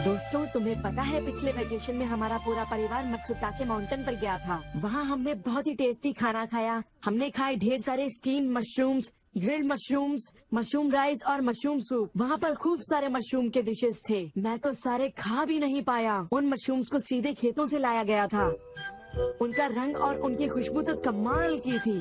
दोस्तों, तुम्हें पता है पिछले वेकेशन में हमारा पूरा परिवार मत्सुताके माउंटेन पर गया था। वहाँ हमने बहुत ही टेस्टी खाना खाया। हमने खाए ढेर सारे steam mushrooms, grilled mushrooms, mushroom rice और मशरूम सूप। वहाँ पर खूब सारे मशरूम के डिशेस थे। मैं तो सारे खा भी नहीं पाया। उन मशरूम्स को सीधे खेतों से लाया गया था। उनका रंग और उनकी खुशबू तो कमाल की थी।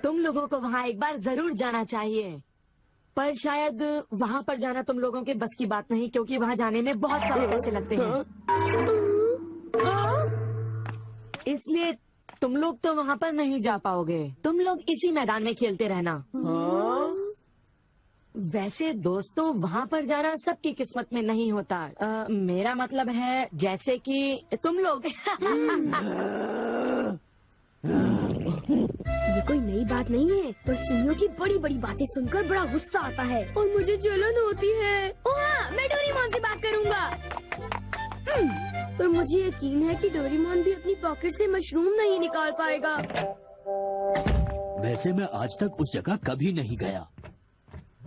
तुम लोगों को वहाँ एक बार जरूर जाना चाहिए, पर शायद वहाँ पर जाना तुम लोगों के बस की बात नहीं, क्योंकि वहाँ जाने में बहुत सारे पैसे लगते हैं। इसलिए तुम लोग तो वहाँ पर नहीं जा पाओगे। तुम लोग इसी मैदान में खेलते रहना। वैसे दोस्तों, वहाँ पर जाना सबकी किस्मत में नहीं होता। मेरा मतलब है जैसे कि तुम लोग। ये कोई नई बात नहीं है, पर सिंह की बड़ी बड़ी बातें सुनकर बड़ा गुस्सा आता है और मुझे जलन होती है। ओह हाँ, मैं डोरेमोन से बात करूँगा। पर मुझे यकीन है कि डोरेमोन भी अपनी पॉकेट से मशरूम नहीं निकाल पाएगा। वैसे मैं आज तक उस जगह कभी नहीं गया।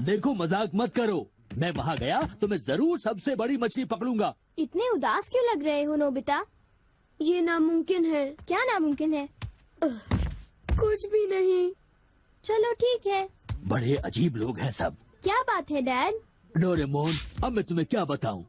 देखो, मजाक मत करो। मैं वहाँ गया तो मैं जरूर सबसे बड़ी मछली पकड़ूंगा। इतने उदास क्यों लग रहे हो नोबिता? ये नामुमकिन है। क्या नामुमकिन है? कुछ भी नहीं। चलो ठीक है। बड़े अजीब लोग हैं सब। क्या बात है डैड? डोरेमोन, अब मैं तुम्हें क्या बताऊं?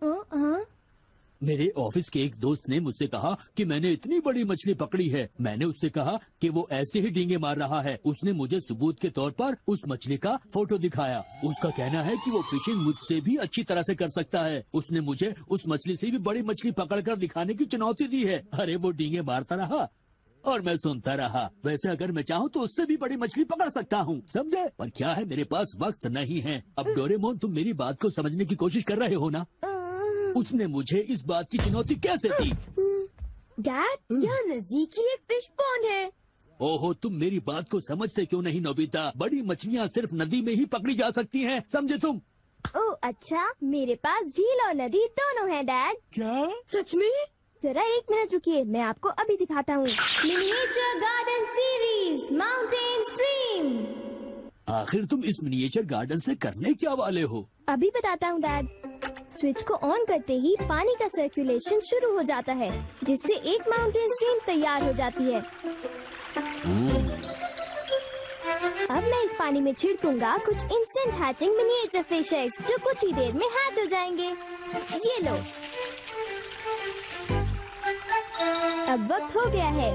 मेरे ऑफिस के एक दोस्त ने मुझसे कहा कि मैंने इतनी बड़ी मछली पकड़ी है। मैंने उससे कहा कि वो ऐसे ही डींगे मार रहा है। उसने मुझे सबूत के तौर पर उस मछली का फोटो दिखाया। उसका कहना है कि वो फिशिंग मुझसे भी अच्छी तरह से कर सकता है। उसने मुझे उस मछली से भी बड़ी मछली पकड़कर दिखाने की चुनौती दी है। अरे वो डींगे मारता रहा और मैं सुनता रहा। वैसे अगर मैं चाहूँ तो उससे भी बड़ी मछली पकड़ सकता हूँ, समझे? पर क्या है, मेरे पास वक्त नहीं है। अब डोरेमोन, तुम मेरी बात को समझने की कोशिश कर रहे हो ना? उसने मुझे इस बात की चुनौती कैसे दी? डैड, यहाँ नजदीक ही एक फिश पॉन्ड है। ओहो, तुम मेरी बात को समझते क्यों नहीं नोबिता? बड़ी मछलियाँ सिर्फ नदी में ही पकड़ी जा सकती हैं, समझे तुम? ओह अच्छा, मेरे पास झील और नदी दोनों हैं डैड। क्या? सच में? जरा एक मिनट रुकिए, मैं आपको अभी दिखाता हूँ। Miniature garden series mountain stream. आखिर तुम इस मिनिएचर गार्डन से करने क्या वाले हो? अभी बताता हूँ डैड। स्विच को ऑन करते ही पानी का सर्कुलेशन शुरू हो जाता है, जिससे एक माउंटेन स्ट्रीम तैयार हो जाती है। अब मैं इस पानी में छिड़कूंगा कुछ instant hatching miniature fish eggs, जो कुछ ही देर में हैच हो जाएंगे। ये लो। अब वक्त हो गया है।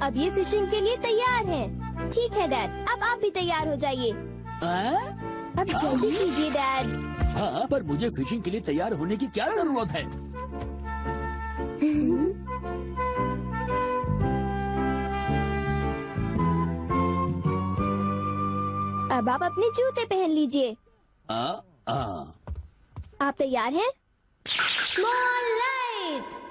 अब ये फिशिंग के लिए तैयार हैं। ठीक है डैड, अब आप भी तैयार हो जाइए। अब जल्दी कीजिए डैड। हाँ, पर मुझे फिशिंग के लिए तैयार होने की क्या जरूरत है? अब आप अपने जूते पहन लीजिए। आप तैयार हैं? Small light.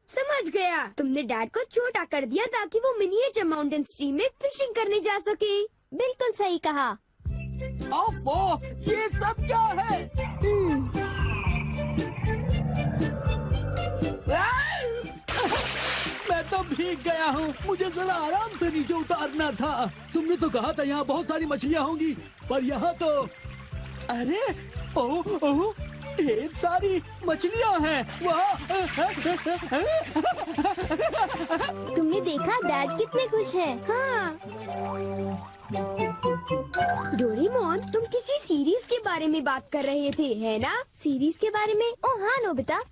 समझ गया, तुमने डैड को छोटा कर दिया ताकि वो मिनिएचर माउंटेन स्ट्रीम में फिशिंग करने जा सके। बिल्कुल सही कहा। ओफो, ये सब क्या है? मैं तो भीग गया हूँ। मुझे जरा आराम से नीचे उतारना था। तुमने तो कहा था यहाँ बहुत सारी मछलियाँ होंगी, पर यहाँ तो अरे ओह, ढेर सारी मछलियाँ हैं। वाह! तुमने देखा डैड कितने खुश हैं। हाँ। डोरेमोन, तुम किसी सीरीज के बारे में बात कर रहे थे, है ना? सीरीज के बारे में? ओह हाँ नोबिता।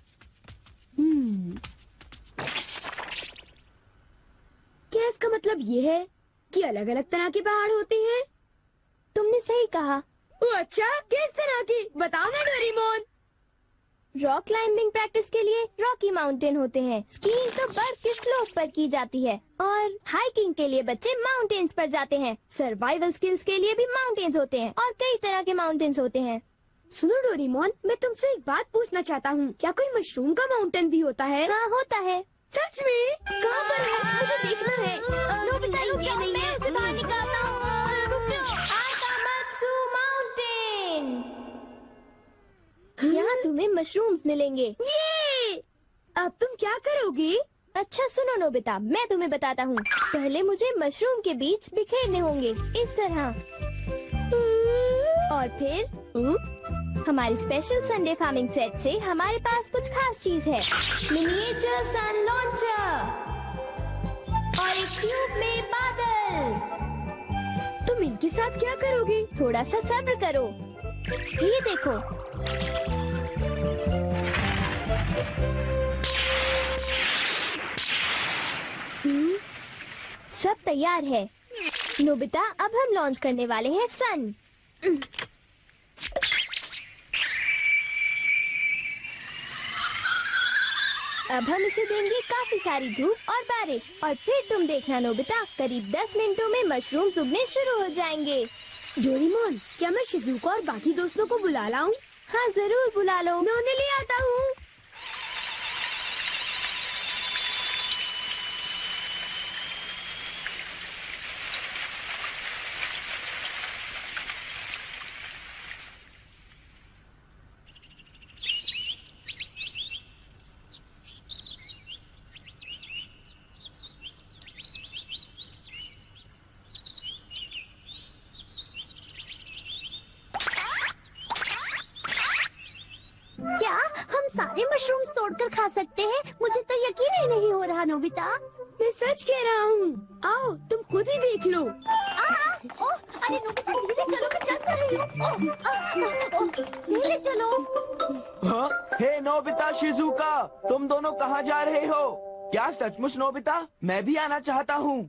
क्या इसका मतलब ये है कि अलग अलग तरह के पहाड़ होते हैं? तुमने सही कहा। ओह अच्छा, किस तरह की? बताओ ना डोरेमोन। रॉक क्लाइंबिंग प्रैक्टिस के लिए रॉकी माउंटेन होते हैं। स्कीइंग तो बर्फ के स्लोप पर की जाती है, और हाइकिंग के लिए बच्चे माउंटेन्स पर जाते हैं। सर्वाइवल स्किल्स के लिए भी माउंटेन्स होते हैं, और कई तरह के माउंटेन्स होते हैं। सुनो डोरेमोन, मैं तुमसे एक बात पूछना चाहता हूँ। क्या कोई मशरूम का माउंटेन भी होता है? हाँ होता है। सच में? कहाँ पर है? मुझे देखना है। नोबिता रुक जाओ, मैं उसे बाहर निकालता हूँ। रुक जाओ। आकामात्सु माउंटेन। यहाँ तुम्हें मशरूम्स मिलेंगे। ये! अब तुम क्या करोगी? अच्छा सुनो नोबिता, मैं तुम्हें बताता हूँ। पहले मुझे मशरूम के बीज बिखेरने होंगे, इस तरह। और फिर हमारी स्पेशल संडे फार्मिंग सेट से हमारे पास कुछ खास चीज है। मिनिएचर सन लॉन्चर और एक ट्यूब में बादल। तुम इनके साथ क्या करोगी? थोड़ा सा सब्र करो। ये देखो। सब तैयार है नोबिता, अब हम लॉन्च करने वाले हैं सन। अब हम इसे देंगे काफी सारी धूप और बारिश, और फिर तुम देखना नोबिता, करीब 10 मिनटों में मशरूम्स उगने शुरू हो जाएंगे। डोरेमोन, क्या मैं शिजुका और बाकी दोस्तों को बुला लाऊं? हाँ जरूर बुला लो, मैं उन्हें ले आता हूँ। क्या हम सारे मशरूम्स तोड़कर खा सकते हैं? मुझे तो यकीन ही नहीं हो रहा नोबिता। मैं सच कह रहा हूँ। आओ तुम खुद ही देख लो। ओह, अरे नोबिता धीरे चलो, मैं चल कर रही हूँ। धीरे चलो। हाँ? हे नोबिता, शिजुका, तुम दोनों कहाँ जा रहे हो? क्या सचमुच नोबिता? मैं भी आना चाहता हूँ।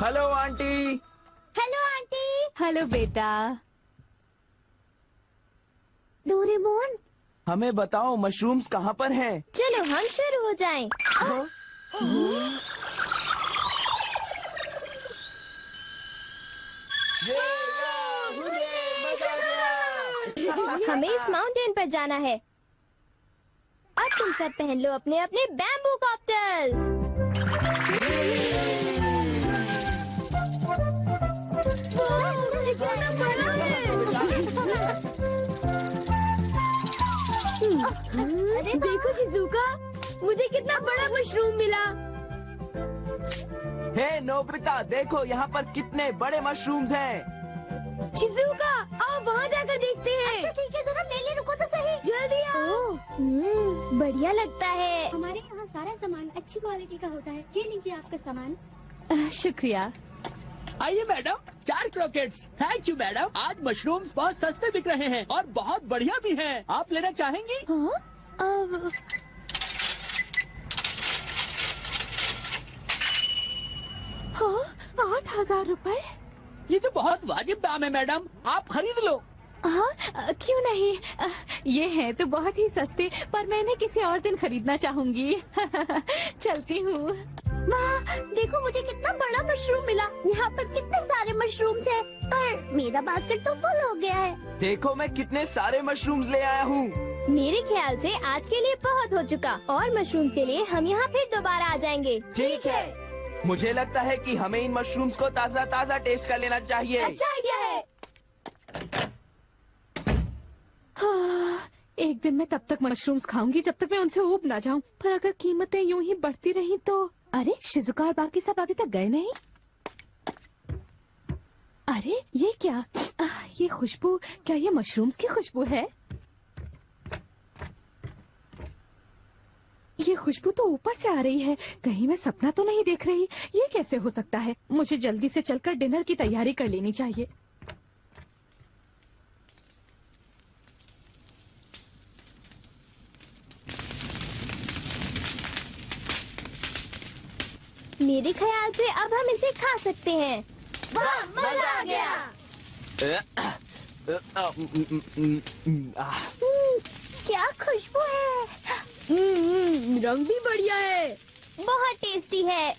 Hello aunty. Hello aunty. Hello बेटा। डोरेमोन, हमें बताओ मशरूम्स कहाँ पर हैं? चलो हम शुरू हो जाएं। हाँ? हमें इस माउंटेन पर जाना है। अब तुम सब पहन लो अपने अपने बैम्बू कॉप्टर्स। देखो शिजुका, मुझे कितना बड़ा मशरूम मिला। हे नोबिता, देखो यहाँ पर कितने बड़े मशरूम्स हैं। शिजुका, आओ वहाँ जाकर देखते हैं। अच्छा ठीक है, जरा मेले रुको तो सही। जल्दी आओ। बढ़िया लगता है। हमारे यहाँ सारा सामान अच्छी क्वालिटी का होता है। ये लीजिए आपका सामान। शुक्रिया। आइए madam, 4 croquettes. Thank you madam. आज मशरूम्स बहुत सस्ते बिक रहे हैं और बहुत बढ़िया भी हैं। आप लेना चाहेंगी? हाँ? अब हाँ, 8,000 रुपए। ये तो बहुत वाजिब दाम है मैडम, आप खरीद लो। हाँ, क्यों नहीं। ये हैं तो बहुत ही सस्ते, पर मैं इन्हें किसी और दिन खरीदना चाहूंगी। चलती हूँ। वाह, देखो मुझे कितना बड़ा मशरूम मिला। यहाँ पर कितने सारे मशरूम्स हैं, पर मेरा बास्केट तो फुल हो गया है। देखो मैं कितने सारे मशरूम्स ले आया हूँ। मेरे ख्याल से आज के लिए बहुत हो चुका, और मशरूम्स के लिए हम यहाँ फिर दोबारा आ जाएंगे। ठीक है। मुझे लगता है कि हमें इन मशरूम्स को ताज़ा ताज़ा टेस्ट कर लेना चाहिए। अच्छा आइडिया है। हाँ, एक दिन मैं तब तक मशरूम्स खाऊंगी जब तक मैं उनसे ऊब ना जाऊं। पर अगर कीमतें यूं ही बढ़ती रही तो। अरे शिजुका और बाकी सब अभी तक गए नहीं। अरे ये क्या? ये खुशबू, क्या ये मशरूम्स की खुशबू है? ये खुशबू तो ऊपर से आ रही है, कहीं मैं सपना तो नहीं देख रही। ये कैसे हो सकता है? मुझे जल्दी से चलकर डिनर की तैयारी कर लेनी चाहिए। मेरे ख्याल से अब हम इसे खा सकते हैं। वाह, मजा आ गया। क्या खुशबू है। रंग भी बढ़िया है, बहुत टेस्टी है।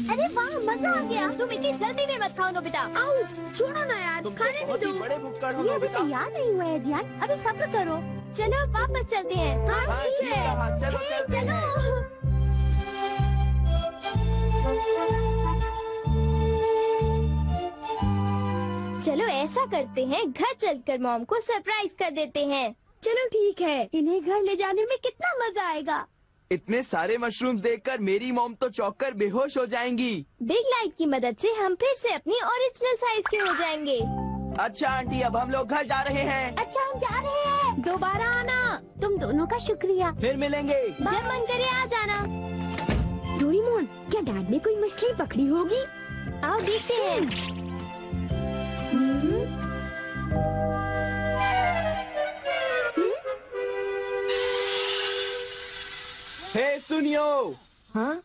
अरे वाह, मजा आ गया। तुम इतनी जल्दी में मत खाओ नोबिता। आउच, छोड़ो ना यार, तुम तो खाने भी बहुत ही दो। बड़े भुक्कड़ हो ये अभी नोबिता। तैयार नहीं हुआ है जियान, अभी सब्र करो। चलो वापस चलते हैं। हाँ हाँ, ठीक ठीक है। कहा, चलो हे, चलते हैं। चलो ऐसा करते हैं, घर चलकर मॉम को सरप्राइज कर देते हैं। चलो ठीक है। इन्हें घर ले जाने में कितना मजा आएगा। इतने सारे मशरूम्स देखकर मेरी मॉम तो चौंक कर बेहोश हो जाएंगी। बिग लाइट की मदद से हम फिर से अपनी ओरिजिनल साइज के हो जाएंगे। अच्छा आंटी, अब हम लोग घर जा रहे हैं। अच्छा हम जा रहे हैं। दोबारा आना। तुम दोनों का शुक्रिया। फिर मिलेंगे। जब मन करे आ जाना। डोरेमोन, क्या डैड ने कोई मछली पकड़ी होगी? आओ देखते हैं। हे सुनियो, हाँ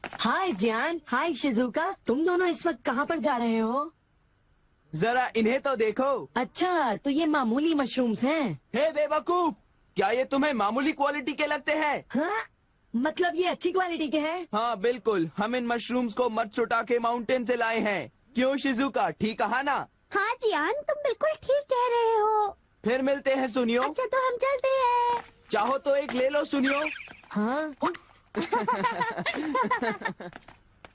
हाय जियान, हाय शिजुका, तुम दोनों इस वक्त कहाँ पर जा रहे हो? जरा इन्हें तो देखो। अच्छा, तो ये मामूली मशरूम्स हैं। हे बेवकूफ, क्या ये तुम्हें मामूली क्वालिटी के लगते हैं? हाँ? मतलब ये अच्छी क्वालिटी के हैं? हाँ बिल्कुल, हम इन मशरूम्स को मत्सुटाके माउंटेन से लाए हैं। क्यों शिजुका, ठीक कहा ना? हाँ जियान, तुम बिल्कुल ठीक कह रहे हो। फिर मिलते हैं सुनियो। अच्छा तो हम चलते हैं। चाहो तो एक ले लो सुनियो। हाँ?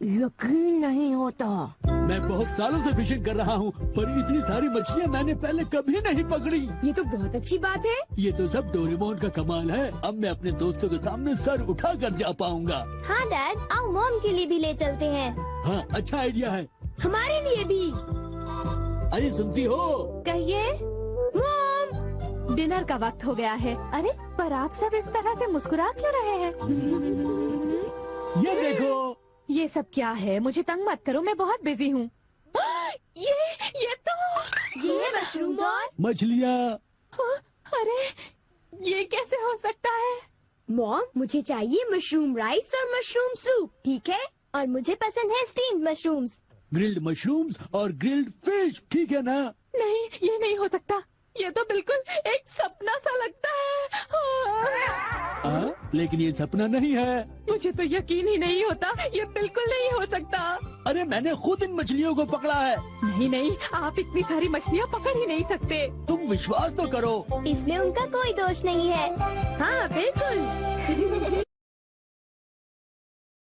यकीन नहीं होता। मैं बहुत सालों से फिशिंग कर रहा हूँ, पर इतनी सारी मछलियाँ मैंने पहले कभी नहीं पकड़ी। ये तो बहुत अच्छी बात है। ये तो सब डोरेमोन का कमाल है। अब मैं अपने दोस्तों के सामने सर उठा कर जा पाऊंगा। हाँ डैड, आओ मॉम के लिए भी ले चलते हैं। हाँ, अच्छा आइडिया है। हमारे लिए भी। अरे सुनती हो? कहिए। मॉम, डिनर का वक्त हो गया है। अरे पर आप सब इस तरह से मुस्कुरा क्यों रहे हैं? ये देखो। ये सब क्या है? मुझे तंग मत करो, मैं बहुत बिजी हूँ। ये तो ये है मशरूम और मछलियाँ। अरे ये कैसे हो सकता है? मॉम, मुझे चाहिए मशरूम राइस और मशरूम सूप, ठीक है? और मुझे पसंद है स्टीम्ड मशरूम्स। ग्रिल्ड मशरूम्स और ग्रिल्ड फिश, ठीक है ना? नहीं, ये नहीं हो सकता। ये तो बिल्कुल एक सपना सा लगता है। लेकिन ये सपना नहीं है। मुझे तो यकीन ही नहीं होता, ये बिल्कुल नहीं हो सकता। अरे मैंने खुद इन मछलियों को पकड़ा है। नहीं नहीं, आप इतनी सारी मछलियाँ पकड़ ही नहीं सकते। तुम विश्वास तो करो। इसमें उनका कोई दोष नहीं है। हाँ बिल्कुल।